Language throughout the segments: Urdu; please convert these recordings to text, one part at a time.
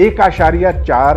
1.4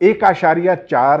1.4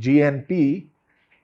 GNP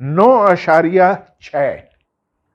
9.6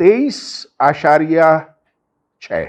23.6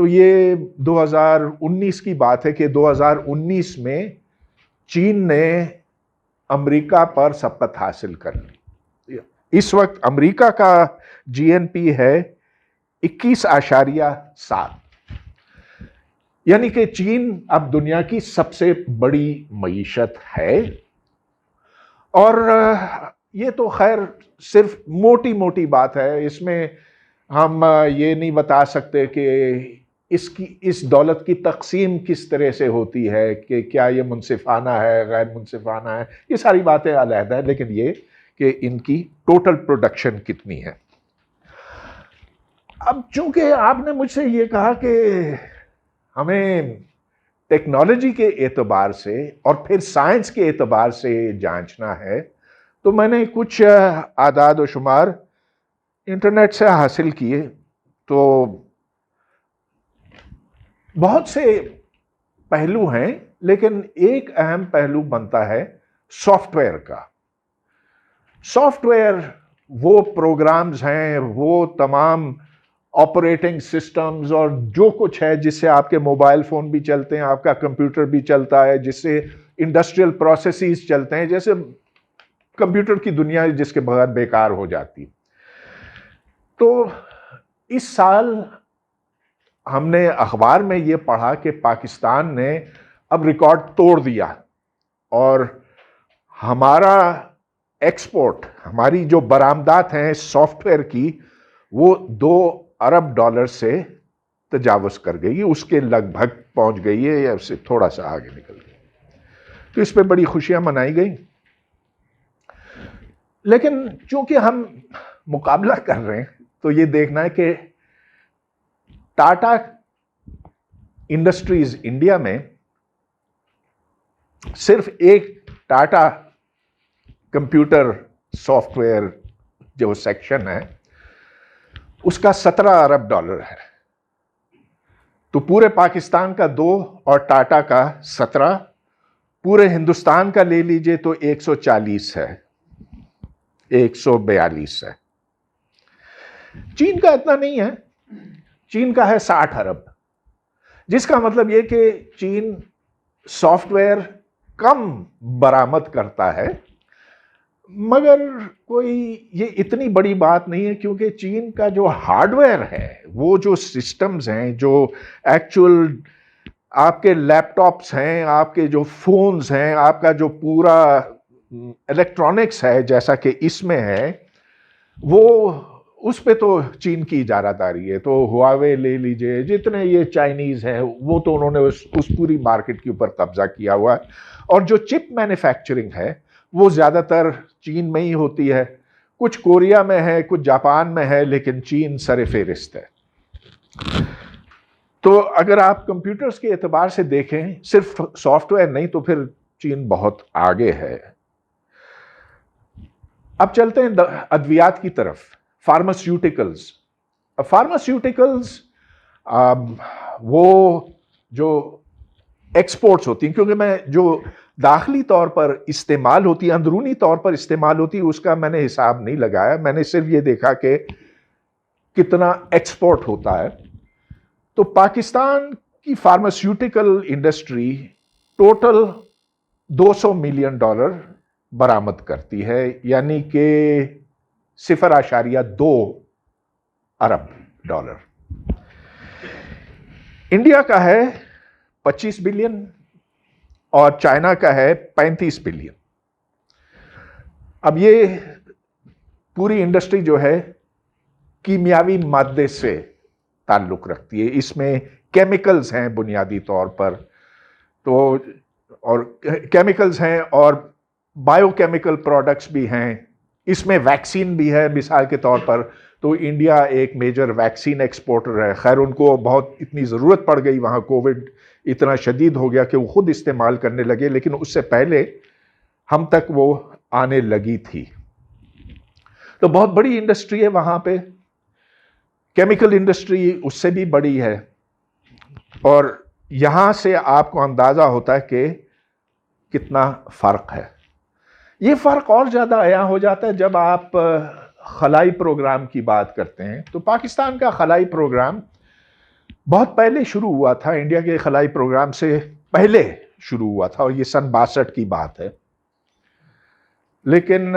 تو یہ 2019 کی بات ہے کہ 2019 میں چین نے امریکہ پر سبقت حاصل کر لی. اس وقت امریکہ کا جی این پی ہے 21.7، یعنی کہ چین اب دنیا کی سب سے بڑی معیشت ہے. اور یہ تو خیر صرف موٹی موٹی بات ہے، اس میں ہم یہ نہیں بتا سکتے کہ اس دولت کی تقسیم کس طرح سے ہوتی ہے، کہ کیا یہ منصفانہ ہے غیر منصفانہ ہے، یہ ساری باتیں علیحدہ ہیں. لیکن یہ کہ ان کی ٹوٹل پروڈکشن کتنی ہے. اب چونکہ آپ نے مجھ سے یہ کہا کہ ہمیں ٹیکنالوجی کے اعتبار سے اور پھر سائنس کے اعتبار سے جانچنا ہے، تو میں نے کچھ اعداد و شمار انٹرنیٹ سے حاصل کیے. تو بہت سے پہلو ہیں، لیکن ایک اہم پہلو بنتا ہے سافٹ ویئر کا. سافٹ ویئر وہ پروگرامز ہیں، وہ تمام آپریٹنگ سسٹمز اور جو کچھ ہے جس سے آپ کے موبائل فون بھی چلتے ہیں، آپ کا کمپیوٹر بھی چلتا ہے، جس سے انڈسٹریل پروسیسز چلتے ہیں. جیسے کمپیوٹر کی دنیا جس کے بغیر بیکار ہو جاتی. تو اس سال ہم نے اخبار میں یہ پڑھا کہ پاکستان نے اب ریکارڈ توڑ دیا، اور ہمارا ایکسپورٹ، ہماری جو برآمدات ہیں سافٹ ویئر کی، وہ $2 ارب سے تجاوز کر گئی، اس کے لگ بھگ پہنچ گئی ہے یا اس سے تھوڑا سا آگے نکل گئی. تو اس پہ بڑی خوشیاں منائی گئی. لیکن چونکہ ہم مقابلہ کر رہے ہیں تو یہ دیکھنا ہے کہ ٹاٹا انڈسٹریز انڈیا میں صرف ایک ٹاٹا کمپیوٹر سافٹ ویئر جو سیکشن ہے اس کا $17 ارب ہے. تو پورے پاکستان کا 2 اور ٹاٹا کا 17، پورے ہندوستان کا لے لیجئے تو 140 ہے، 142 ہے. چین کا اتنا نہیں ہے، چین کا ہے 60 ارب، جس کا مطلب یہ کہ چین سافٹ ویئر کم برآمد کرتا ہے. مگر کوئی یہ اتنی بڑی بات نہیں ہے، کیونکہ چین کا جو ہارڈ ویئر ہے، وہ جو سسٹمز ہیں، جو ایکچول آپ کے لیپ ٹاپس ہیں، آپ کے جو فونز ہیں، آپ کا جو پورا الیکٹرانکس ہے جیسا کہ اس میں ہے، وہ اس پہ تو چین کی اجارہ داری ہے. تو ہواوے لے لیجئے، جتنے یہ چائنیز ہیں، وہ تو انہوں نے اس پوری مارکیٹ کے اوپر قبضہ کیا ہوا ہے. اور جو چپ مینوفیکچرنگ ہے وہ زیادہ تر چین میں ہی ہوتی ہے. کچھ کوریا میں ہے، کچھ جاپان میں ہے، لیکن چین سر فہرست ہے. تو اگر آپ کمپیوٹرز کے اعتبار سے دیکھیں، صرف سافٹ ویئر نہیں، تو پھر چین بہت آگے ہے. اب چلتے ہیں ادویات کی طرف. فارماسیوٹیکلز. فارماسیوٹیکلز وہ جو ایکسپورٹس ہوتی ہیں، کیونکہ میں جو داخلی طور پر استعمال ہوتی ہے، اندرونی طور پر استعمال ہوتی ہے، اس کا میں نے حساب نہیں لگایا. میں نے صرف یہ دیکھا کہ کتنا ایکسپورٹ ہوتا ہے. تو پاکستان کی فارماسیوٹیکل انڈسٹری ٹوٹل $200 ملین برآمد کرتی ہے، یعنی کہ 0.2 ارب. انڈیا کا ہے 25 بلین اور چائنا کا ہے 35 بلین. اب یہ پوری انڈسٹری جو ہے کیمیاوی مادے سے تعلق رکھتی ہے. اس میں کیمیکلز ہیں بنیادی طور پر، تو اور کیمیکلز ہیں اور بایو کیمیکل پروڈکٹس بھی ہیں. اس میں ویکسین بھی ہے. مثال کے طور پر تو انڈیا ایک میجر ویکسین ایکسپورٹر ہے. خیر ان کو بہت اتنی ضرورت پڑ گئی، وہاں کووڈ اتنا شدید ہو گیا کہ وہ خود استعمال کرنے لگے، لیکن اس سے پہلے ہم تک وہ آنے لگی تھی. تو بہت بڑی انڈسٹری ہے وہاں پہ. کیمیکل انڈسٹری اس سے بھی بڑی ہے. اور یہاں سے آپ کو اندازہ ہوتا ہے کہ کتنا فرق ہے. یہ فرق اور زیادہ عیاں ہو جاتا ہے جب آپ خلائی پروگرام کی بات کرتے ہیں. تو پاکستان کا خلائی پروگرام بہت پہلے شروع ہوا تھا، انڈیا کے خلائی پروگرام سے پہلے شروع ہوا تھا، اور یہ سن 62 کی بات ہے. لیکن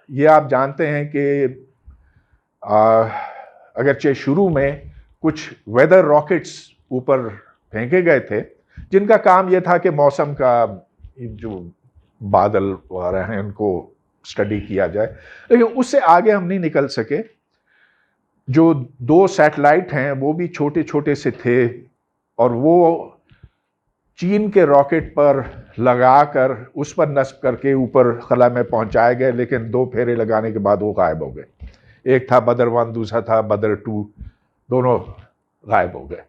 یہ آپ جانتے ہیں کہ اگرچہ شروع میں کچھ ویدر راکٹس اوپر پھینکے گئے تھے جن کا کام یہ تھا کہ موسم کا جو بادل وغیرہ ہیں ان کو اسٹڈی کیا جائے، لیکن اس سے آگے ہم نہیں نکل سکے. جو 2 سیٹلائٹ ہیں وہ بھی چھوٹے چھوٹے سے تھے، اور وہ چین کے راکٹ پر لگا کر اس پر نصب کر کے اوپر خلا میں پہنچائے گئے، لیکن 2 پھیرے لگانے کے بعد وہ غائب ہو گئے. ایک تھا بدر 1، دوسرا تھا بدر 2، دونوں غائب ہو گئے.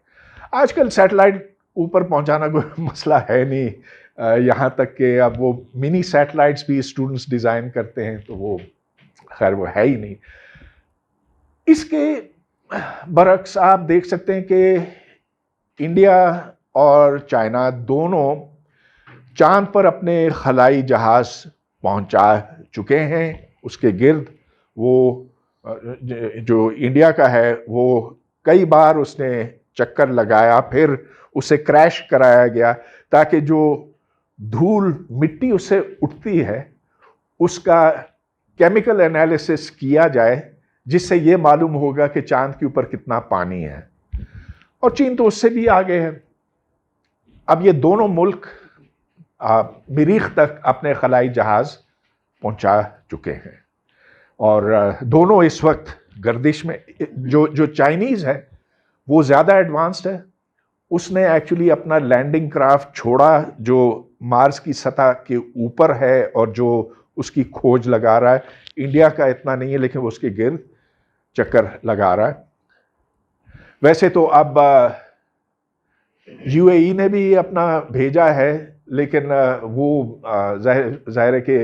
آج کل سیٹلائٹ اوپر پہنچانا کوئی مسئلہ ہے نہیں، یہاں تک کہ اب وہ منی سیٹلائٹس بھی اسٹوڈنٹس ڈیزائن کرتے ہیں، تو وہ خیر وہ ہے ہی نہیں. اس کے برعکس آپ دیکھ سکتے ہیں کہ انڈیا اور چائنا دونوں چاند پر اپنے خلائی جہاز پہنچا چکے ہیں. اس کے گرد وہ جو انڈیا کا ہے وہ کئی بار اس نے چکر لگایا، پھر اسے کریش کرایا گیا تاکہ جو دھول مٹی اس سے اٹھتی ہے اس کا کیمیکل انالیسس کیا جائے، جس سے یہ معلوم ہوگا کہ چاند کے اوپر کتنا پانی ہے. اور چین تو اس سے بھی آگے ہے. اب یہ دونوں ملک مریخ تک اپنے خلائی جہاز پہنچا چکے ہیں، اور دونوں اس وقت گردش میں. جو چائنیز ہے وہ زیادہ ایڈوانسڈ ہے، اس نے ایکچولی اپنا لینڈنگ کرافٹ چھوڑا جو مارس کی سطح کے اوپر ہے اور جو اس کی کھوج لگا رہا ہے. انڈیا کا اتنا نہیں ہے، لیکن وہ اس کے گرد چکر لگا رہا ہے. ویسے تو اب یو اے ای نے بھی اپنا بھیجا ہے، لیکن وہ ظاہر ہے کہ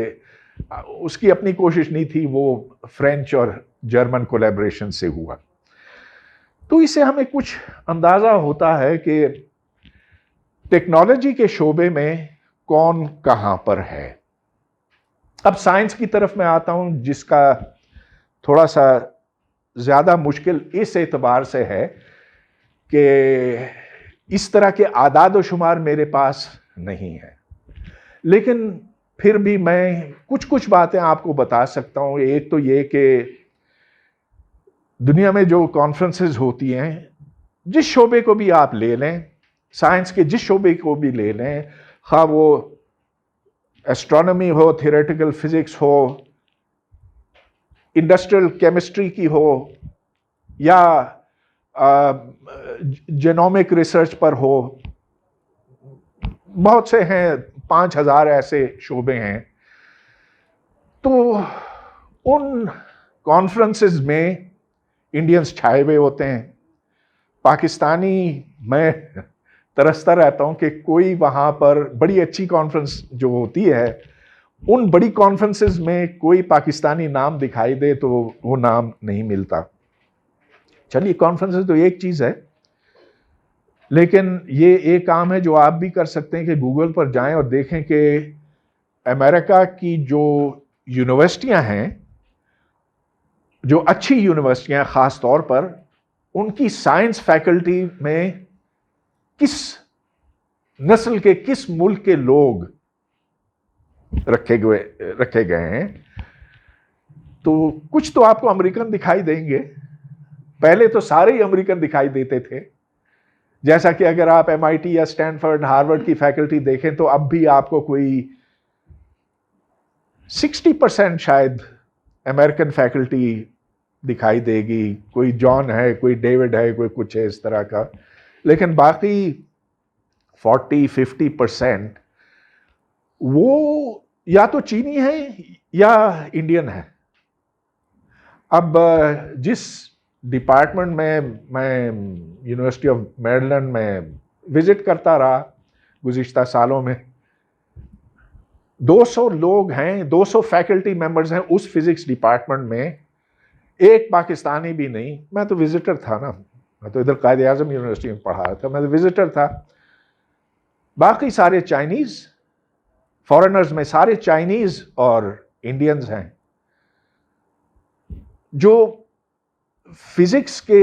اس کی اپنی کوشش نہیں تھی، وہ فرینچ اور جرمن کولیبریشن سے ہوا. تو اس سے ہمیں کچھ اندازہ ہوتا ہے کہ ٹیکنالوجی کے شعبے میں کون کہاں پر ہے. اب سائنس کی طرف میں آتا ہوں، جس کا تھوڑا سا زیادہ مشکل اس اعتبار سے ہے کہ اس طرح کے اعداد و شمار میرے پاس نہیں ہے، لیکن پھر بھی میں کچھ باتیں آپ کو بتا سکتا ہوں. ایک تو یہ کہ دنیا میں جو کانفرنسز ہوتی ہیں، جس شعبے کو بھی آپ لے لیں، سائنس کے جس شعبے کو بھی لے لیں، خواہ وہ ایسٹرونومی ہو، تھیوریٹیکل فزکس ہو، انڈسٹریل کیمسٹری کی ہو، یا جینومک ریسرچ پر ہو، بہت سے ہیں، 5000 ایسے شعبے ہیں. تو ان کانفرنسز میں انڈینز چھائے ہوئے ہوتے ہیں. پاکستانی، میں ترستا رہتا ہوں کہ کوئی وہاں پر بڑی اچھی کانفرنس جو ہوتی ہے، ان بڑی کانفرنسز میں کوئی پاکستانی نام دکھائی دے تو وہ نام نہیں ملتا. چلیے کانفرنسز تو ایک چیز ہے، لیکن یہ ایک کام ہے جو آپ بھی کر سکتے ہیں کہ گوگل پر جائیں اور دیکھیں کہ امریکہ کی جو یونیورسٹیاں ہیں، جو اچھی یونیورسٹیاں خاص طور پر، ان کی سائنس فیکلٹی میں کس نسل کے، کس ملک کے لوگ رکھے گئے ہیں. تو کچھ تو آپ کو امریکن دکھائی دیں گے. پہلے تو سارے ہی امریکن دکھائی دیتے تھے، جیسا کہ اگر آپ ایم آئی ٹی یا اسٹینفورڈ، ہارورڈ کی فیکلٹی دیکھیں تو اب بھی آپ کو کوئی 60% شاید امریکن فیکلٹی دکھائی دے گی. کوئی جان ہے، کوئی ڈیوڈ ہے، کوئی کچھ ہے اس طرح کا. لیکن باقی 40-50% وہ یا تو چینی ہے یا انڈین ہے. اب جس ڈپارٹمنٹ میں یونیورسٹی آف میریلینڈ میں وزٹ کرتا رہا گزشتہ سالوں میں، 200 لوگ ہیں، 200 فیکلٹی ممبرز ہیں اس فزکس ڈپارٹمنٹ میں، ایک پاکستانی بھی نہیں. میں تو وزٹر تھا نا، میں تو ادھر قائد اعظم یونیورسٹی میں پڑھا تھا، میں تو وزٹر تھا. باقی سارے چائنیز، فارنرز میں سارے چائنیز اور انڈینز ہیں. جو فزکس کے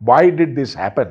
Why did this happen?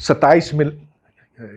27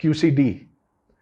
QCD,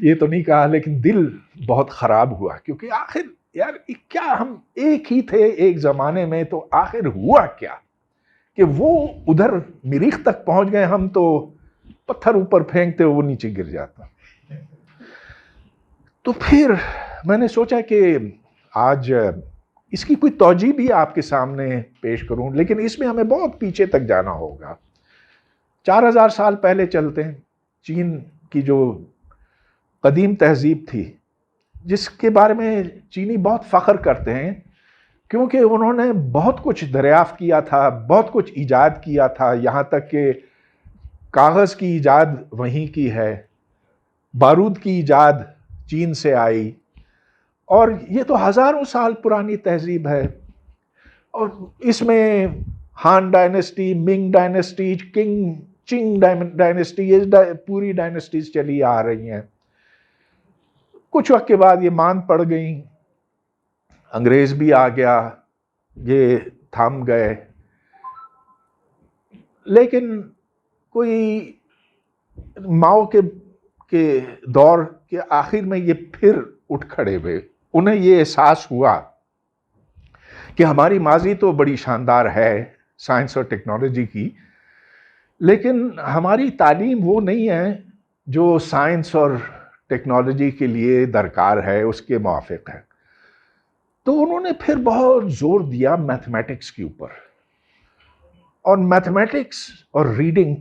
یہ تو نہیں کہا لیکن دل بہت خراب ہوا، کیونکہ آخر یار کیا ہم ایک ہی تھے ایک زمانے میں، تو آخر ہوا کیا کہ وہ ادھر مریخ تک پہنچ گئے، ہم تو پتھر اوپر پھینکتے وہ نیچے گر جاتا۔ تو پھر میں نے سوچا کہ آج اس کی کوئی توجہ بھی آپ کے سامنے پیش کروں، لیکن اس میں ہمیں بہت پیچھے تک جانا ہوگا۔ 4000 سال پہلے چلتے ہیں، چین کی جو قدیم تہذیب تھی، جس کے بارے میں چینی بہت فخر کرتے ہیں، کیونکہ انہوں نے بہت کچھ دریافت کیا تھا، بہت کچھ ایجاد کیا تھا، یہاں تک کہ کاغذ کی ایجاد وہیں کی ہے، بارود کی ایجاد چین سے آئی، اور یہ تو ہزاروں سال پرانی تہذیب ہے۔ اور اس میں ہان ڈائنیسٹی، منگ ڈائنیسٹی، چنگ ڈائنیسٹی، یہ پوری ڈائنیسٹیز چلی آ رہی ہیں۔ کچھ وقت کے بعد یہ مان پڑ گئیں، انگریز بھی آ گیا، یہ تھم گئے، لیکن کوئی ماؤ کے دور کے آخر میں یہ پھر اٹھ کھڑے ہوئے۔ انہیں یہ احساس ہوا کہ ہماری ماضی تو بڑی شاندار ہے سائنس اور ٹیکنالوجی کی، لیکن ہماری تعلیم وہ نہیں ہے جو سائنس اور ٹیکنالوجی کے لیے درکار ہے، اس کے موافق ہے۔ تو انہوں نے پھر بہت زور دیا میتھمیٹکس کے اوپر، اور میتھمیٹکس اور ریڈنگ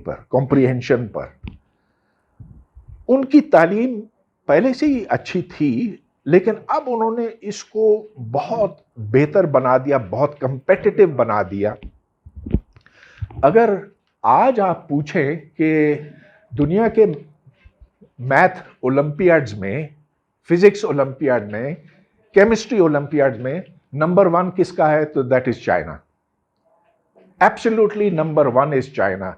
پر کمپریہنشن پر۔ ان کی تعلیم پہلے سے ہی اچھی تھی، لیکن اب انہوں نے اس کو بہت بہتر بنا دیا، بہت کمپیٹیٹو بنا دیا۔ اگر آج آپ پوچھیں کہ دنیا کے میتھ اولمپیاڈز میں، فزکس اولمپیاڈ میں، کیمسٹری اولمپیاڈ میں نمبر 1 کس کا ہے، تو that is China. Absolutely number 1 is China.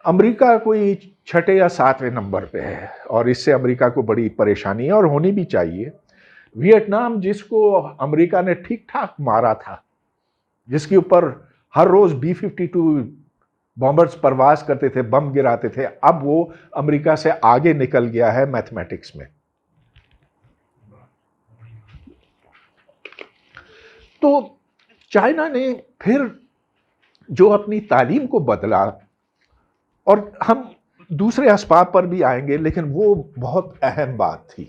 امریکہ کوئی 6 یا 7ویں نمبر پہ ہے، اور اس سے امریکہ کو بڑی پریشانی ہے، اور ہونی بھی چاہیے۔ ویتنام، جس کو امریکہ نے ٹھیک ٹھاک مارا تھا، جس کے اوپر ہر روز B-52 بامبرز پرواز کرتے تھے، بم گراتے تھے، اب وہ امریکہ سے آگے نکل گیا ہے میتھمیٹکس میں۔ تو چائنا نے پھر جو اپنی تعلیم کو بدلا، اور ہم دوسرے اسباب پر بھی آئیں گے، لیکن وہ بہت اہم بات تھی۔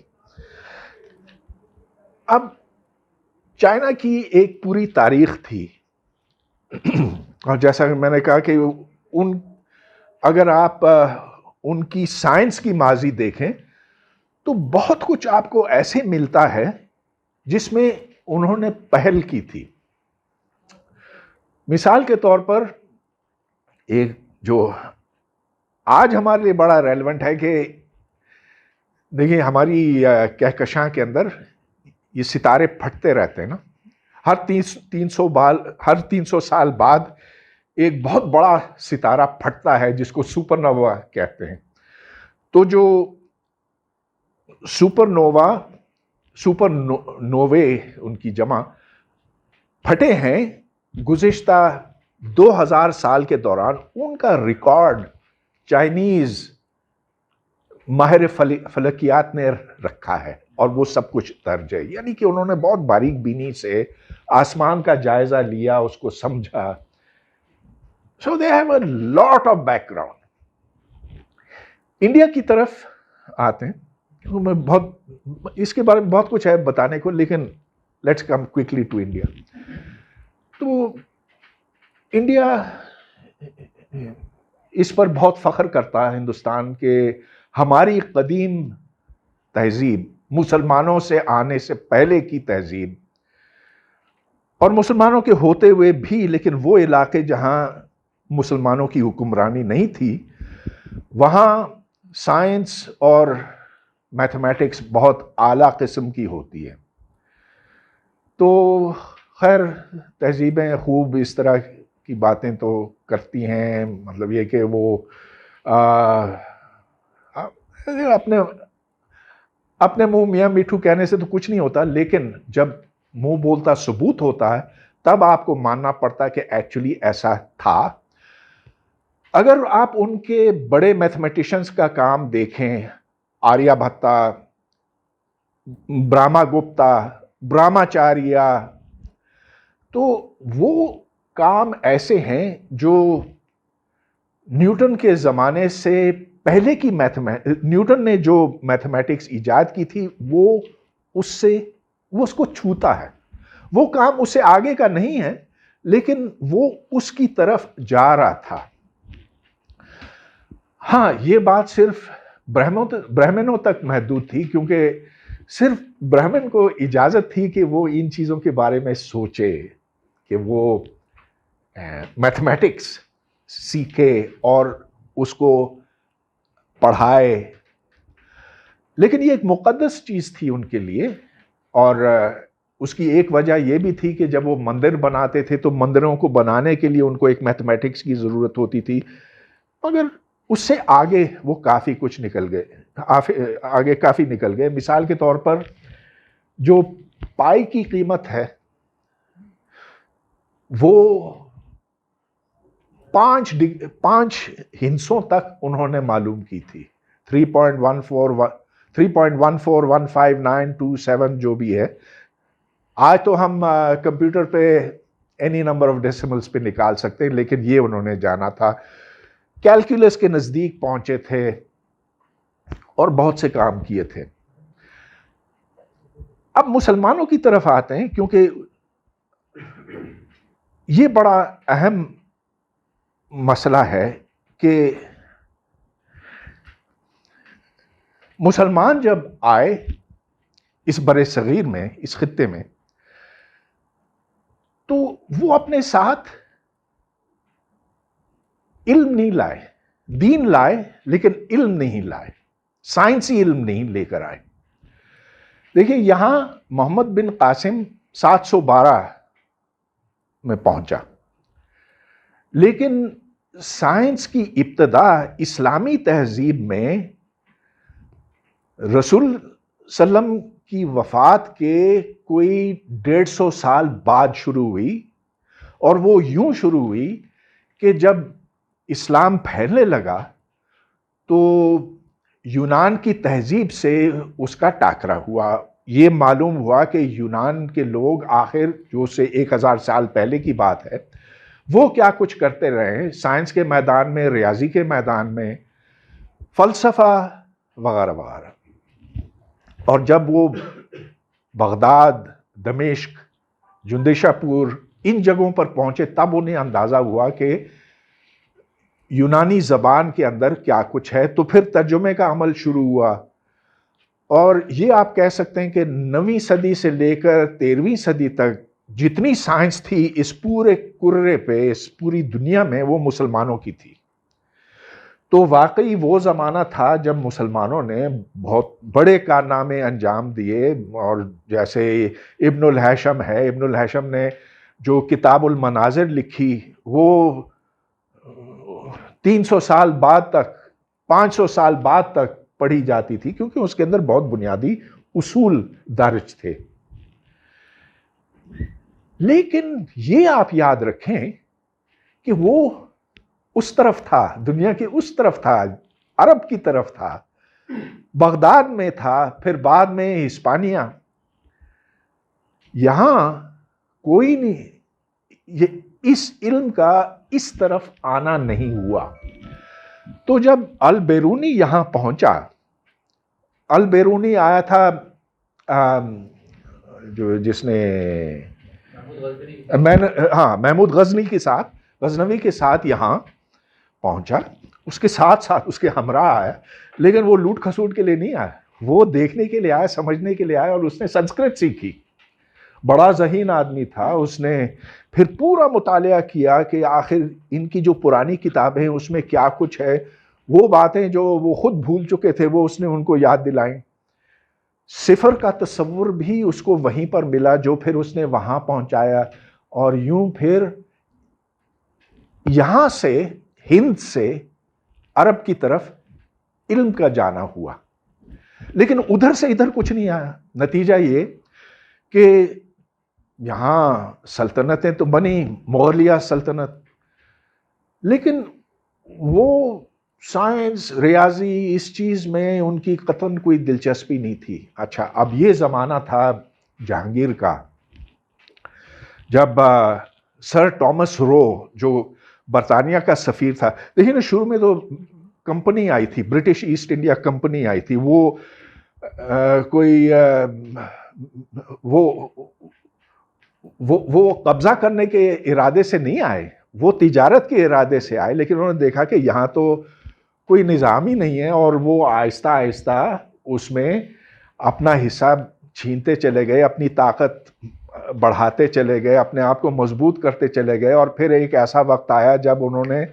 اب چائنا کی ایک پوری تاریخ تھی، اور جیسا کہ میں نے کہا کہ اگر آپ ان کی سائنس کی ماضی دیکھیں تو بہت کچھ آپ کو ایسے ملتا ہے جس میں انہوں نے پہل کی تھی۔ مثال کے طور پر ایک جو آج ہمارے لیے بڑا ریلیونٹ ہے کہ دیکھیں ہماری کہکشاں کے اندر یہ ستارے پھٹتے رہتے ہیں نا، ہر 300 سال بعد ایک بہت بڑا ستارہ پھٹتا ہے جس کو سپر نووا کہتے ہیں۔ تو جو سپر نووے ان کی جمع پھٹے ہیں گزشتہ 2000 سال کے دوران، ان کا ریکارڈ چائنیز ماہر فلکیات نے رکھا ہے، اور وہ سب کچھ درج ہے۔ یعنی کہ انہوں نے بہت باریک بینی سے آسمان کا جائزہ لیا، اس کو سمجھا۔ So they have a lot of background. India کی طرف آتے ہیں، میں اس کے بارے میں بہت کچھ ہے بتانے کو، لیکن let's come quickly to India. تو انڈیا اس پر بہت فخر کرتا ہے ہندوستان کے ہماری قدیم تہذیب، مسلمانوں سے آنے سے پہلے کی تہذیب، اور مسلمانوں کے ہوتے ہوئے بھی، لیکن وہ علاقے جہاں مسلمانوں کی حکمرانی نہیں تھی، وہاں سائنس اور میتھمیٹکس بہت اعلیٰ قسم کی ہوتی ہے۔ تو خیر تہذیبیں خوب اس طرح کی باتیں تو کرتی ہیں، مطلب یہ کہ وہ اپنے منہ میاں میٹھو کہنے سے تو کچھ نہیں ہوتا، لیکن جب منہ بولتا ثبوت ہوتا ہے تب آپ کو ماننا پڑتا ہے کہ ایکچولی ایسا تھا۔ اگر آپ ان کے بڑے میتھمیٹیشنز کا کام دیکھیں، آریہ بھٹا، برہما گپتا، برہماچاریہ، تو وہ کام ایسے ہیں جو نیوٹن کے زمانے سے پہلے کی نیوٹن نے جو میتھمیٹکس ایجاد کی تھی وہ اس کو چھوتا ہے. وہ کام اس سے آگے کا نہیں ہے لیکن وہ اس کی طرف جا رہا تھا. ہاں، یہ بات صرف برہمنوں تک محدود تھی، کیونکہ صرف برہمن کو اجازت تھی کہ وہ ان چیزوں کے بارے میں سوچے، کہ وہ میتھمیٹکس سیکھے اور اس کو پڑھائے. لیکن یہ ایک مقدس چیز تھی ان کے لیے، اور اس کی ایک وجہ یہ بھی تھی کہ جب وہ مندر بناتے تھے تو مندروں کو بنانے کے لیے ان کو ایک میتھمیٹکس کی ضرورت ہوتی تھی. مگر اس سے آگے وہ کافی کچھ نکل گئے، آگے کافی نکل گئے. مثال کے طور پر جو پائی کی قیمت ہے وہ 5 ہندسوں تک انہوں نے معلوم کی تھی. 3.1415927 جو بھی ہے. آج تو ہم کمپیوٹر پہ اینی نمبر آف ڈیسیملز پہ نکال سکتے ہیں، لیکن یہ انہوں نے جانا تھا. کیلکولس کے نزدیک پہنچے تھے اور بہت سے کام کیے تھے. اب مسلمانوں کی طرف آتے ہیں، کیونکہ یہ بڑا اہم مسئلہ ہے کہ مسلمان جب آئے اس بر صغیر میں، اس خطے میں، تو وہ اپنے ساتھ علم نہیں لائے. دین لائے لیکن علم نہیں لائے، سائنسی علم نہیں لے کر آئے. دیکھیں، یہاں محمد بن قاسم 712 میں پہنچا، لیکن سائنس کی ابتدا اسلامی تہذیب میں رسول صلی اللہ علیہ وسلم کی وفات کے کوئی 150 سال بعد شروع ہوئی. اور وہ یوں شروع ہوئی کہ جب اسلام پھیلنے لگا تو یونان کی تہذیب سے اس کا ٹاکرا ہوا. یہ معلوم ہوا کہ یونان کے لوگ آخر جو سے 1000 سال پہلے کی بات ہے، وہ کیا کچھ کرتے رہے سائنس کے میدان میں، ریاضی کے میدان میں، فلسفہ وغیرہ وغیرہ. اور جب وہ بغداد، دمشق، جندیشہ پور، ان جگہوں پر پہنچے تب انہیں اندازہ ہوا کہ یونانی زبان کے اندر کیا کچھ ہے. تو پھر ترجمے کا عمل شروع ہوا، اور یہ آپ کہہ سکتے ہیں کہ 9ویں صدی سے لے کر 13ویں صدی تک جتنی سائنس تھی اس پورے کرے پہ، اس پوری دنیا میں، وہ مسلمانوں کی تھی. تو واقعی وہ زمانہ تھا جب مسلمانوں نے بہت بڑے کارنامے انجام دیے. اور جیسے ابن الہیثم ہے، ابن الہیثم نے جو کتاب المناظر لکھی وہ 300 سال بعد تک، 500 سال بعد تک پڑھی جاتی تھی، کیونکہ اس کے اندر بہت بنیادی اصول درج تھے. لیکن یہ آپ یاد رکھیں کہ وہ اس طرف تھا، دنیا کے اس طرف تھا، عرب کی طرف تھا، بغداد میں تھا، پھر بعد میں ہسپانیہ. یہاں کوئی نہیں، یہ اس علم کا اس طرف آنا نہیں ہوا. تو جب البیرونی یہاں پہنچا، البیرونی آیا تھا جس نے محمود غزنوی کے ساتھ یہاں پہنچا. اس کے ساتھ اس کے ہمراہ آیا، لیکن وہ لوٹ کھسوٹ کے لیے نہیں آیا، وہ دیکھنے کے لیے آیا، سمجھنے کے لیے آیا. اور اس نے سنسکرت سیکھی. بڑا ذہین آدمی تھا. اس نے پھر پورا مطالعہ کیا کہ آخر ان کی جو پرانی کتابیں ہیں اس میں کیا کچھ ہے. وہ باتیں جو وہ خود بھول چکے تھے وہ اس نے ان کو یاد دلائیں. صفر کا تصور بھی اس کو وہیں پر ملا جو پھر اس نے وہاں پہنچایا. اور یوں پھر یہاں سے، ہند سے عرب کی طرف علم کا جانا ہوا. لیکن ادھر سے ادھر کچھ نہیں آیا. نتیجہ یہ کہ یہاں سلطنتیں تو بنی، مغلیہ سلطنت، لیکن وہ سائنس ریاضی اس چیز میں ان کی قطعاً کوئی دلچسپی نہیں تھی. اچھا اب یہ زمانہ تھا جہانگیر کا جب سر ٹامس رو جو برطانیہ کا سفیر تھا. دیکھیے نا شروع میں تو کمپنی آئی تھی، برٹش ایسٹ انڈیا کمپنی آئی تھی. وہ کوئی وہ قبضہ کرنے کے ارادے سے نہیں آئے، وہ تجارت کے ارادے سے آئے. لیکن انہوں نے دیکھا کہ یہاں تو کوئی نظام ہی نہیں ہے، اور وہ آہستہ آہستہ اس میں اپنا حصہ چھینتے چلے گئے، اپنی طاقت بڑھاتے چلے گئے، اپنے آپ کو مضبوط کرتے چلے گئے. اور پھر ایک ایسا وقت آیا جب انہوں نے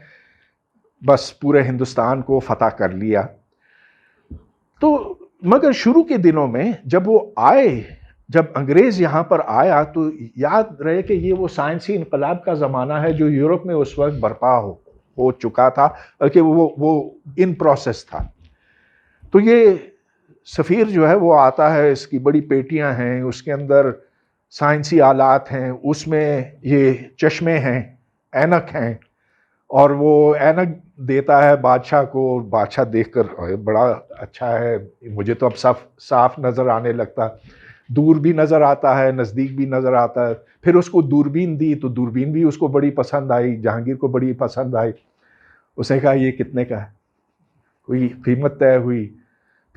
بس پورے ہندوستان کو فتح کر لیا. تو مگر شروع کے دنوں میں جب وہ آئے، جب انگریز یہاں پر آیا، تو یاد رہے کہ یہ وہ سائنسی انقلاب کا زمانہ ہے جو یورپ میں اس وقت برپا ہو چکا تھا، بلکہ وہ ان پروسیس تھا. تو یہ سفیر جو ہے وہ آتا ہے، اس کی بڑی پیٹیاں ہیں، اس کے اندر سائنسی آلات ہیں، اس میں یہ چشمے ہیں، اینک ہیں، اور وہ اینک دیتا ہے بادشاہ کو. بادشاہ دیکھ کر بڑا اچھا ہے، مجھے تو اب صاف نظر آنے لگتا، دور بھی نظر آتا ہے، نزدیک بھی نظر آتا ہے. پھر اس کو دوربین دی تو دوربین بھی اس کو بڑی پسند آئی، جہانگیر کو بڑی پسند آئی. اس نے کہا یہ کتنے کا ہے، کوئی قیمت طے ہوئی.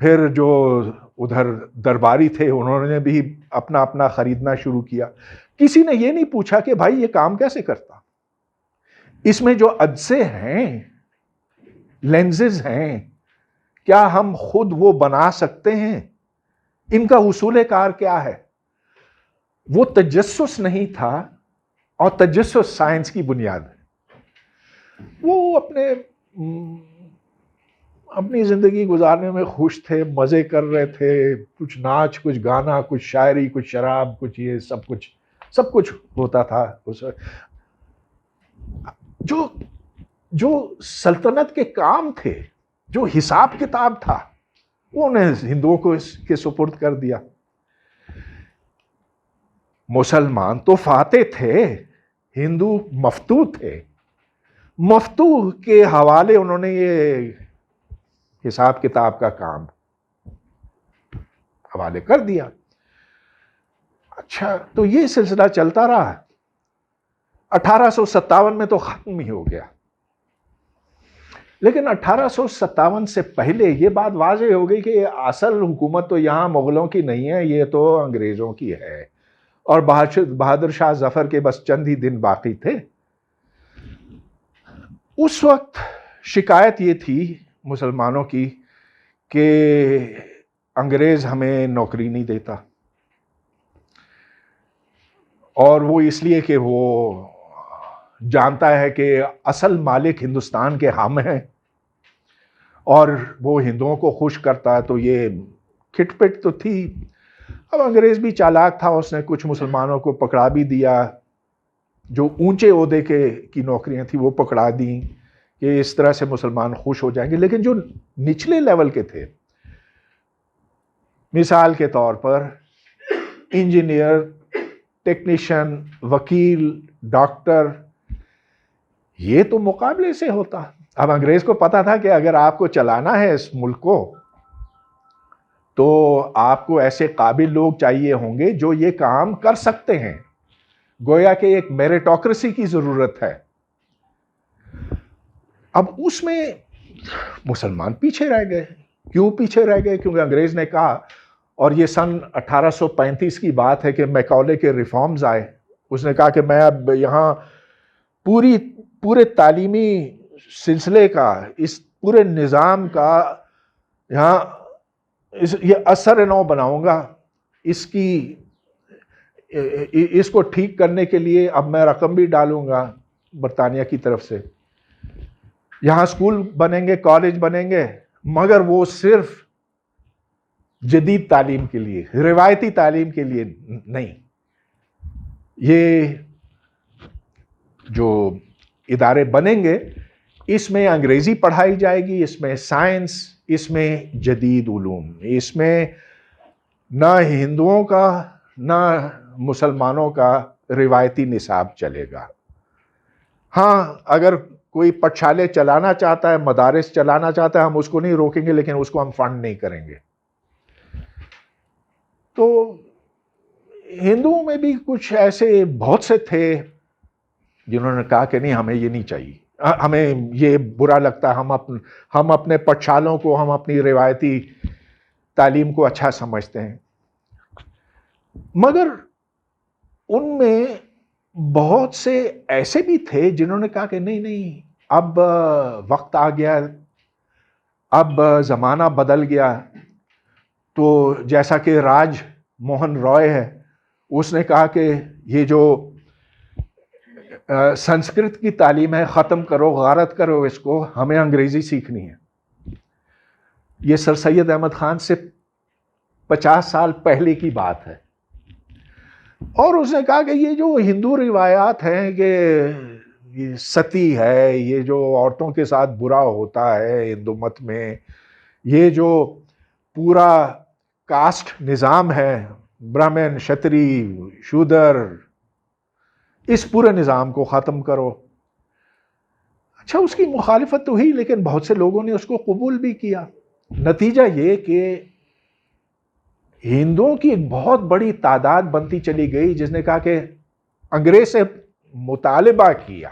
پھر جو ادھر درباری تھے انہوں نے بھی اپنا اپنا خریدنا شروع کیا. کسی نے یہ نہیں پوچھا کہ بھائی یہ کام کیسے کرتا، اس میں جو عدسے ہیں، لینزز ہیں، کیا ہم خود وہ بنا سکتے ہیں، ان کا اصول کار کیا ہے. وہ تجسس نہیں تھا، اور تجسس سائنس کی بنیاد ہے. وہ اپنی زندگی گزارنے میں خوش تھے، مزے کر رہے تھے، کچھ ناچ، کچھ گانا، کچھ شاعری، کچھ شراب، کچھ یہ سب کچھ ہوتا تھا اس وقت. جو سلطنت کے کام تھے، جو حساب کتاب تھا، وہ انہیں ہندوؤں کو اس کے سپرد کر دیا. مسلمان تو فاتح تھے، ہندو مفتو تھے. مفتو کے حوالے انہوں نے یہ حساب کتاب کا کام حوالے کر دیا. اچھا تو یہ سلسلہ چلتا رہا. 1857 میں تو ختم ہی ہو گیا. لیکن 1857 سے پہلے یہ بات واضح ہو گئی کہ اصل حکومت تو یہاں مغلوں کی نہیں ہے، یہ تو انگریزوں کی ہے. اور بہادر شاہ ظفر کے بس چند ہی دن باقی تھے. اس وقت شکایت یہ تھی مسلمانوں کی کہ انگریز ہمیں نوکری نہیں دیتا، اور وہ اس لیے کہ وہ جانتا ہے کہ اصل مالک ہندوستان کے ہم ہیں، اور وہ ہندوؤں کو خوش کرتا ہے. تو یہ کھٹ پٹ تو تھی. اب انگریز بھی چالاک تھا، اس نے کچھ مسلمانوں کو پکڑا بھی دیا، جو اونچے عہدے کی نوکریاں تھیں وہ پکڑا دیں کہ اس طرح سے مسلمان خوش ہو جائیں گے. لیکن جو نچلے لیول کے تھے، مثال کے طور پر انجینئر، ٹیکنیشین، وکیل، ڈاکٹر، یہ تو مقابلے سے ہوتا. اب انگریز کو پتا تھا کہ اگر آپ کو چلانا ہے اس ملک کو تو آپ کو ایسے قابل لوگ چاہیے ہوں گے جو یہ کام کر سکتے ہیں. گویا کہ ایک میریٹوکریسی کی ضرورت ہے. اب اس میں مسلمان پیچھے رہ گئے. کیوں پیچھے رہ گئے؟ کیونکہ انگریز نے کہا، اور یہ سن 1835 کی بات ہے کہ میکاولے کے ریفارمز آئے. اس نے کہا کہ میں اب یہاں پورے تعلیمی سلسلے کا، اس پورے نظام کا یہاں یہ اثر نو بناؤں گا. اس کو ٹھیک کرنے کے لیے اب میں رقم بھی ڈالوں گا برطانیہ کی طرف سے. یہاں اسکول بنیں گے، کالج بنیں گے، مگر وہ صرف جدید تعلیم کے لیے، روایتی تعلیم کے لیے نہیں. یہ جو ادارے بنیں گے اس میں انگریزی پڑھائی جائے گی، اس میں سائنس، اس میں جدید علوم، اس میں نہ ہندوؤں کا نہ مسلمانوں کا روایتی نصاب چلے گا. ہاں اگر کوئی پٹھشالے چلانا چاہتا ہے، مدارس چلانا چاہتا ہے، ہم اس کو نہیں روکیں گے، لیکن اس کو ہم فنڈ نہیں کریں گے. تو ہندوؤں میں بھی کچھ ایسے بہت سے تھے جنہوں نے کہا کہ نہیں، ہمیں یہ نہیں چاہیے، ہمیں یہ برا لگتا ہے، ہم اپنے پٹھشالوں کو، ہم اپنی روایتی تعلیم کو اچھا سمجھتے ہیں. مگر ان میں بہت سے ایسے بھی تھے جنہوں نے کہا کہ نہیں، اب وقت آ گیا، اب زمانہ بدل گیا. تو جیسا کہ راج موہن رائے ہے، اس نے کہا کہ یہ جو سنسکرت کی تعلیم ہے ختم کرو، غارت کرو اس کو، ہمیں انگریزی سیکھنی ہے. یہ سر سید احمد خان سے 50 سال پہلے کی بات ہے. اور اس نے کہا کہ یہ جو ہندو روایات ہیں کہ یہ ستی ہے، یہ جو عورتوں کے ساتھ برا ہوتا ہے ہندو مت میں، یہ جو پورا کاسٹ نظام ہے، برہمن، شتری، شودر، اس پورے نظام کو ختم کرو. اچھا، اس کی مخالفت تو ہوئی، لیکن بہت سے لوگوں نے اس کو قبول بھی کیا. نتیجہ یہ کہ ہندوؤں کی ایک بہت بڑی تعداد بنتی چلی گئی جس نے کہا کہ انگریز سے مطالبہ کیا،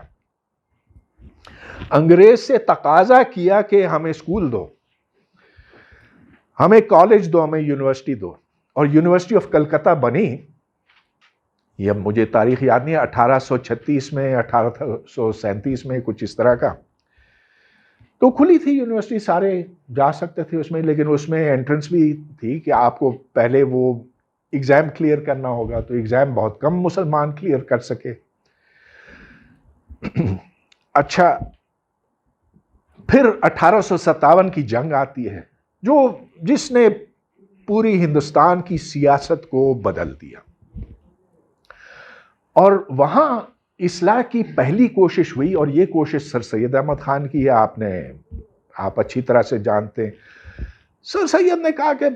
انگریز سے تقاضا کیا کہ ہمیں اسکول دو، ہمیں کالج دو، ہمیں یونیورسٹی دو. اور یونیورسٹی آف کلکتہ بنی، یہ اب مجھے تاریخ یاد نہیں ہے، 1836 میں، 1837 میں، کچھ اس طرح کا. تو کھلی تھی یونیورسٹی، سارے جا سکتے تھے اس میں، لیکن اس میں انٹرنس بھی تھی کہ آپ کو پہلے وہ ایگزام کلیئر کرنا ہوگا. تو ایگزام بہت کم مسلمان کلیئر کر سکے. اچھا، پھر 1857 کی جنگ آتی ہے جس نے پوری ہندوستان کی سیاست کو بدل دیا. اور وہاں اصلاح کی پہلی کوشش ہوئی، اور یہ کوشش سر سید احمد خان کی ہے، آپ اچھی طرح سے جانتے ہیں. سر سید نے کہا کہ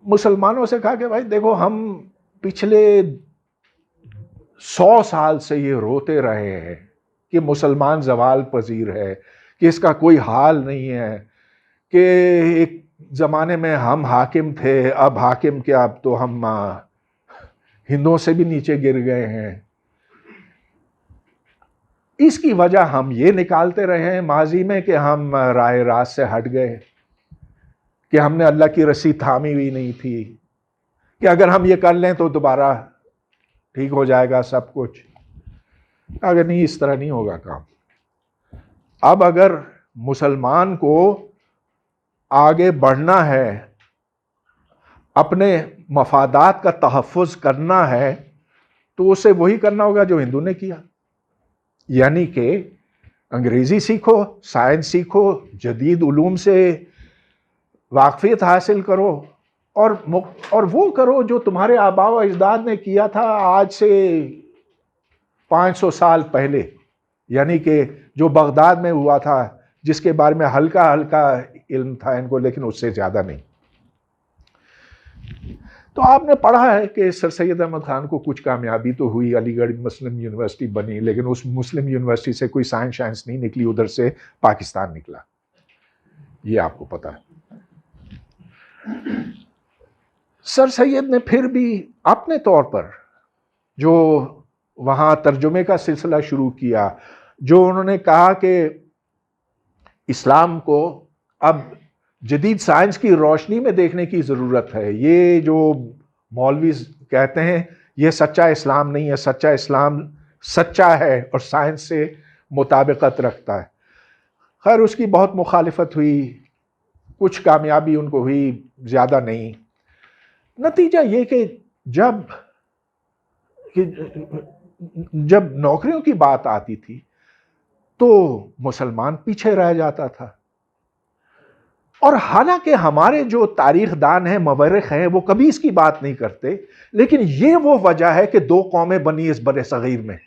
مسلمانوں سے کہا کہ بھائی دیکھو، ہم پچھلے 100 سال سے یہ روتے رہے ہیں کہ مسلمان زوال پذیر ہے، کہ اس کا کوئی حال نہیں ہے، کہ ایک زمانے میں ہم حاکم تھے، اب حاکم کیا، اب تو ہم ہندوؤں سے بھی نیچے گر گئے ہیں. اس کی وجہ ہم یہ نکالتے رہے ہیں ماضی میں کہ ہم راہ راست سے ہٹ گئے، کہ ہم نے اللہ کی رسی تھامی ہوئی نہیں تھی، کہ اگر ہم یہ کر لیں تو دوبارہ ٹھیک ہو جائے گا سب کچھ. اگر نہیں، اس طرح نہیں ہوگا کام. اب اگر مسلمان کو آگے بڑھنا ہے، اپنے مفادات کا تحفظ کرنا ہے، تو اسے وہی کرنا ہوگا جو ہندو نے کیا، یعنی کہ انگریزی سیکھو، سائنس سیکھو، جدید علوم سے واقفیت حاصل کرو، اور وہ کرو جو تمہارے آباء و اجداد نے کیا تھا آج سے 500 سال پہلے، یعنی کہ جو بغداد میں ہوا تھا، جس کے بارے میں ہلکا ہلکا علم تھا ان کو، لیکن اس سے زیادہ نہیں. تو آپ نے پڑھا ہے کہ سر سید احمد خان کو کچھ کامیابی تو ہوئی، علی گڑھ مسلم یونیورسٹی بنی، لیکن اس مسلم یونیورسٹی سے کوئی سائنس نہیں نکلی، ادھر سے پاکستان نکلا، یہ آپ کو پتا ہے. سر سید نے پھر بھی اپنے طور پر جو وہاں ترجمے کا سلسلہ شروع کیا، جو انہوں نے کہا کہ اسلام کو اب جدید سائنس کی روشنی میں دیکھنے کی ضرورت ہے. یہ جو مولوی کہتے ہیں یہ سچا اسلام نہیں ہے، سچا اسلام سچا ہے اور سائنس سے مطابقت رکھتا ہے. خیر، اس کی بہت مخالفت ہوئی، کچھ کامیابی ان کو ہوئی، زیادہ نہیں. نتیجہ یہ کہ جب نوکریوں کی بات آتی تھی تو مسلمان پیچھے رہ جاتا تھا. اور حالانکہ ہمارے جو تاریخ دان ہیں، مورخ ہیں، وہ کبھی اس کی بات نہیں کرتے، لیکن یہ وہ وجہ ہے کہ 2 قومیں بنی اس بر صغیر میں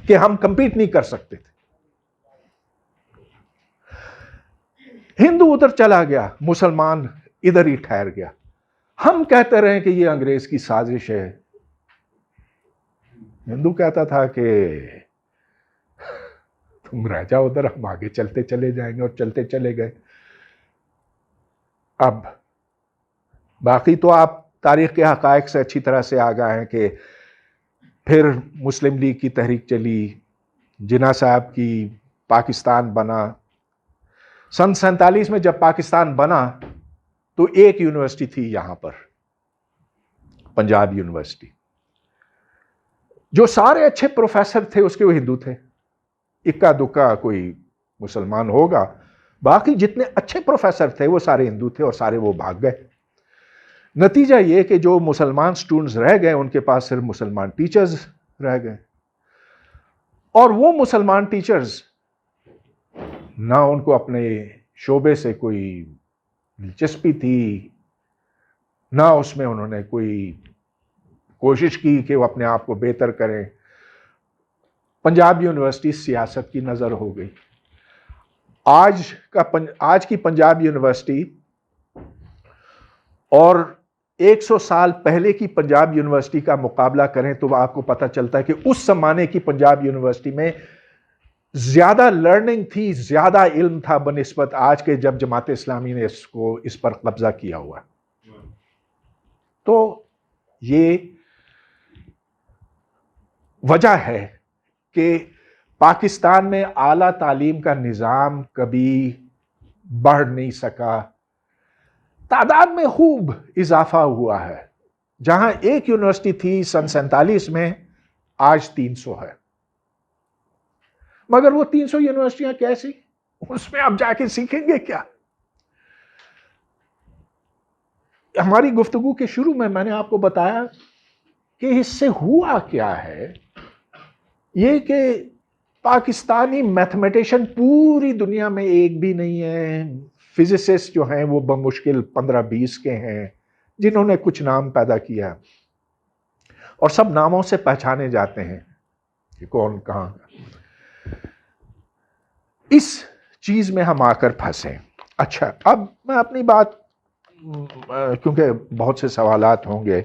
کہ ہم کمپیٹ نہیں کر سکتے تھے. ہندو ادھر چلا گیا، مسلمان ادھر ہی ٹھہر گیا. ہم کہتے رہے کہ یہ انگریز کی سازش ہے. ہندو کہتا تھا کہ تم رہ جاؤ ادھر، ہم آگے چلتے چلے جائیں گے، اور چلتے چلے گئے۔ اب باقی تو آپ تاریخ کے حقائق سے اچھی طرح سے آگاہ ہیں کہ پھر مسلم لیگ کی تحریک چلی، جناح صاحب کی پاکستان بنا۔ سن 47 میں جب پاکستان بنا تو ایک یونیورسٹی تھی یہاں پر، پنجاب یونیورسٹی، جو سارے اچھے پروفیسر تھے اس کے وہ ہندو تھے، اکا دکا کوئی مسلمان ہوگا، باقی جتنے اچھے پروفیسر تھے وہ سارے ہندو تھے، اور سارے وہ بھاگ گئے۔ نتیجہ یہ کہ جو مسلمان سٹوڈنٹس رہ گئے ان کے پاس صرف مسلمان ٹیچرز رہ گئے، اور وہ مسلمان ٹیچرز نہ ان کو اپنے شعبے سے کوئی دلچسپی تھی، نہ اس میں انہوں نے کوئی کوشش کی کہ وہ اپنے آپ کو بہتر کریں۔ پنجاب یونیورسٹی سیاست کی نظر ہو گئی۔ آج کی پنجاب یونیورسٹی اور 100 سال پہلے کی پنجاب یونیورسٹی کا مقابلہ کریں تو آپ کو پتہ چلتا ہے کہ اس زمانے کی پنجاب یونیورسٹی میں زیادہ لرننگ تھی، زیادہ علم تھا بنسبت آج کے جب جماعت اسلامی نے اس پر قبضہ کیا ہوا۔ تو یہ وجہ ہے کہ پاکستان میں اعلیٰ تعلیم کا نظام کبھی بڑھ نہیں سکا۔ تعداد میں خوب اضافہ ہوا ہے، جہاں ایک یونیورسٹی تھی سن 47 میں، آج 300 ہے۔ مگر وہ 300 یونیورسٹیاں کیسی؟ اس میں آپ جا کے سیکھیں گے کیا؟ ہماری گفتگو کے شروع میں نے آپ کو بتایا کہ اس سے ہوا کیا ہے، یہ کہ پاکستانی میتھمیٹیشین پوری دنیا میں ایک بھی نہیں ہے۔ فزسسٹ جو ہیں وہ بمشکل 15-20 کے ہیں جنہوں نے کچھ نام پیدا کیا، اور سب ناموں سے پہچانے جاتے ہیں کہ کون کہاں۔ اس چیز میں ہم آ کر پھنسے۔ اچھا، اب میں اپنی بات، کیونکہ بہت سے سوالات ہوں گے،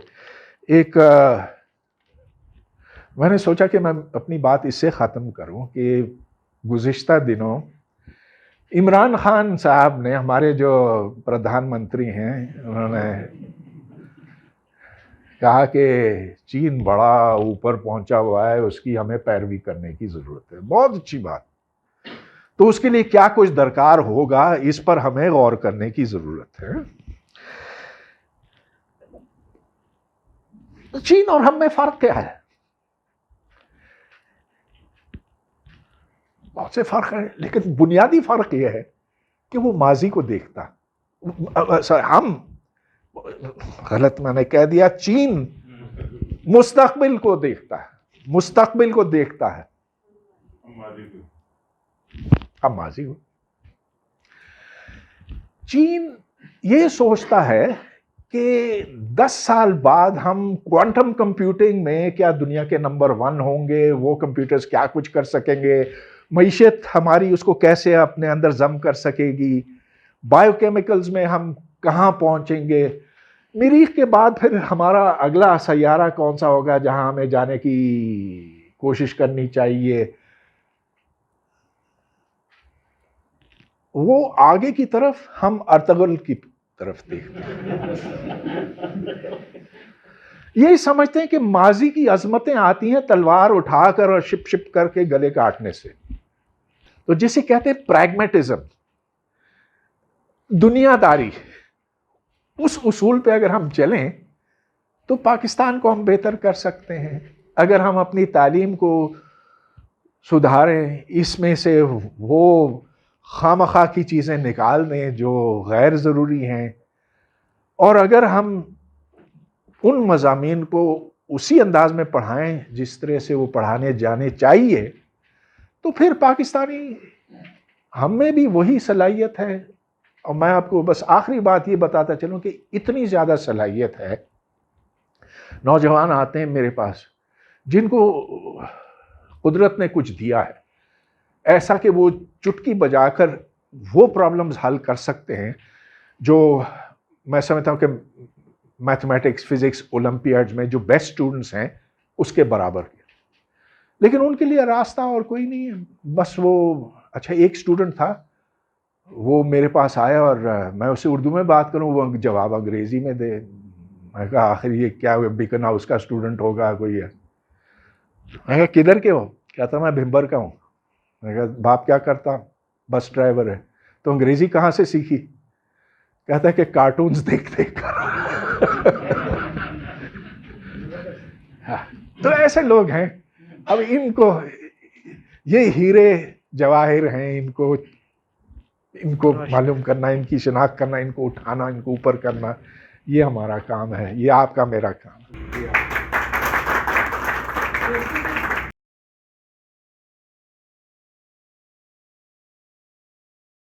میں نے سوچا کہ میں اپنی بات اس سے ختم کروں کہ گزشتہ دنوں عمران خان صاحب نے، ہمارے جو پردھان منتری ہیں، انہوں نے کہا کہ چین بڑا اوپر پہنچا ہوا ہے، اس کی ہمیں پیروی کرنے کی ضرورت ہے۔ بہت اچھی بات۔ تو اس کے لیے کیا کچھ درکار ہوگا، اس پر ہمیں غور کرنے کی ضرورت ہے۔ چین اور ہم میں فرق کیا ہے؟ بہت سے فرق ہیں، لیکن بنیادی فرق یہ ہے کہ وہ ماضی کو دیکھتا، ہم غلط میں نے کہہ دیا، چین مستقبل کو دیکھتا ہے، مستقبل کو دیکھتا ہے، ہم ماضی کو۔ چین یہ سوچتا ہے کہ 10 سال بعد ہم کوانٹم کمپیوٹنگ میں کیا دنیا کے نمبر 1 ہوں گے، وہ کمپیوٹرز کیا کچھ کر سکیں گے، معیشت ہماری اس کو کیسے اپنے اندر ضم کر سکے گی، بائیو کیمیکلز میں ہم کہاں پہنچیں گے، مریخ کے بعد پھر ہمارا اگلا سیارہ کون سا ہوگا جہاں ہمیں جانے کی کوشش کرنی چاہیے۔ وہ آگے کی طرف، ہم ارطغرل کی طرف دیکھتے ہیں۔ یہی سمجھتے ہیں کہ ماضی کی عظمتیں آتی ہیں تلوار اٹھا کر اور شپ شپ کر کے گلے کاٹنے سے۔ تو جسے کہتے ہیں پریگمیٹزم، دنیا داری، اس اصول پہ اگر ہم چلیں تو پاکستان کو ہم بہتر کر سکتے ہیں۔ اگر ہم اپنی تعلیم کو سدھاریں، اس میں سے وہ خامخواہ کی چیزیں نکال دیں جو غیر ضروری ہیں، اور اگر ہم ان مضامین کو اسی انداز میں پڑھائیں جس طرح سے وہ پڑھانے جانے چاہیے، تو پھر پاکستانی، ہم میں بھی وہی صلاحیت ہے۔ اور میں آپ کو بس آخری بات یہ بتاتا چلوں کہ اتنی زیادہ صلاحیت ہے، نوجوان آتے ہیں میرے پاس جن کو قدرت نے کچھ دیا ہے ایسا کہ وہ چٹکی بجا کر وہ پرابلمز حل کر سکتے ہیں جو میں سمجھتا ہوں کہ میتھمیٹکس، فزکس، اولمپیاڈز میں جو بیسٹ اسٹوڈنٹس ہیں اس کے برابر کے۔ لیکن ان کے لیے راستہ اور کوئی نہیں ہے. بس وہ اچھا ایک اسٹوڈنٹ تھا, وہ میرے پاس آیا اور میں اسے اردو میں بات کروں, وہ جواب انگریزی میں دے. میں کہا آخر یہ کیا بیکن ہاؤس کا اسٹوڈنٹ ہوگا کوئی ہے. میں کہا کدھر کے ہو؟ کہتا میں بھمبر کا ہوں. میں کہا باپ کیا کرتا؟ بس ڈرائیور ہے. تو انگریزی کہاں سے سیکھی؟ کہتا ہے کہ کارٹونز دیکھ دیکھ کر. تو ایسے لوگ ہیں. اب ان کو یہ ہیرے جواہر ہیں, ان کو معلوم کرنا, ان کی شناخت کرنا, ان کو اٹھانا, ان کو اوپر کرنا, یہ ہمارا کام ہے, یہ آپ کا میرا کام ہے.